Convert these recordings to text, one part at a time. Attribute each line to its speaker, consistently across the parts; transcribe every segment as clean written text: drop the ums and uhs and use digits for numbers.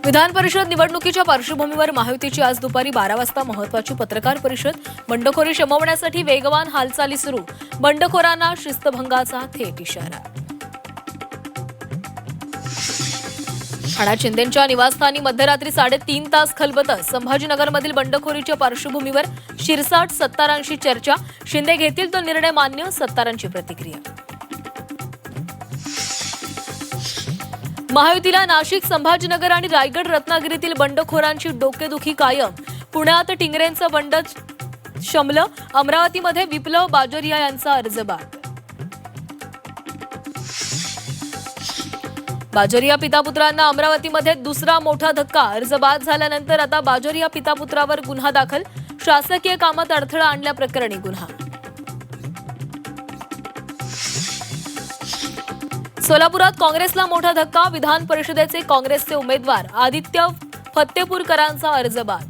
Speaker 1: विधान परिषद निवडणुकीच्या पार्श्वभूमीवर महायुतीची आज दुपारी 12 वाजता महत्त्वाची पत्रकार परिषद. बंडखोरी शमवण्यासाठी वेगवान हालचाली सुरू. बंडखोरांना शिस्तभंगाचा थेट इशारा. ठाण्यात शिंदेंच्या निवासस्थानी मध्यरात्री 3.5 तास खलबतं. संभाजीनगरमधील बंडखोरीच्या पार्श्वभूमीवर शिरसाट सत्तारांशी चर्चा. शिंदे घेतील तो निर्णय मान्य. सत्तारांची प्रतिक्रिया. महायुतीला नाशिक, संभाजीनगर आणि रायगड रत्नागिरीतील बंडखोरांची डोकेदुखी कायम. पुण्यात टिंगरेंचं बंड शमलं. अमरावतीमध्ये विप्लव बाजोरिया यांचा अर्ज बाद. बाजोरिया पितापुत्रांना अमरावतीमध्ये दुसरा मोठा धक्का. अर्ज बाद झाल्यानंतर आता बाजोरिया पितापुत्रावर गुन्हा दाखल. शासकीय कामात अडथळा आणल्याप्रकरणी गुन्हा. सोलापुरात काँग्रेसला मोठा धक्का. विधान परिषदेचे काँग्रेसचे उमेदवार आदित्य फत्तेपूरकरांचा अर्ज बाद.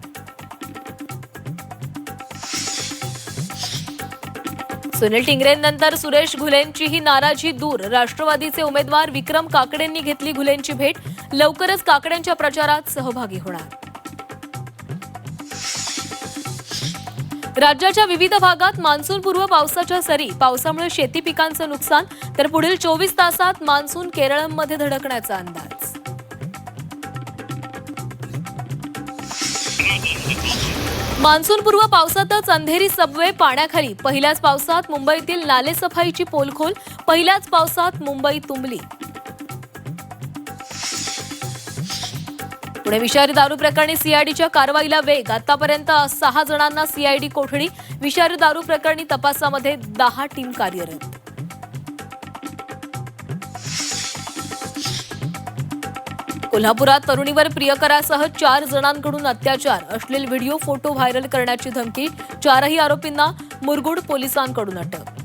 Speaker 1: सुनील टिंगरेंनंतर सुरेश घुलेंचीही नाराजी दूर. राष्ट्रवादीचे उमेदवार विक्रम काकडेंनी घेतली घुलेंची भेट. लवकरच काकडेंच्या प्रचारात सहभागी होणार. राज्याच्या विविध भागात मान्सूनपूर्व पावसाच्या सरी. पावसामुळे शेती पिकांचं नुकसान. तर पुढील 24 तासात मान्सून केरळमध्ये धडकण्याचा अंदाज. मान्सूनपूर्व पावसातच अंधेरी सबवे पाण्याखाली. पहिल्याच पावसात मुंबईतील नालेसफाईची पोलखोल. पहिल्याच पावसात मुंबई तुंबली. पुणे विषारी दारू प्रकरणी सीआयडीच्या कारवाईला वेग. आतापर्यंत 6 जणांना सीआयडी कोठडी. विषारी दारू प्रकरणी तपासामध्ये 10 टीम कार्यरत. कोल्हापुरात तरुणीवर प्रियकरासह 4 जणांकडून अत्याचार. अश्लील व्हिडिओ फोटो व्हायरल करण्याची धमकी. 4ही आरोपींना मुरगुड पोलिसांकडून अटक.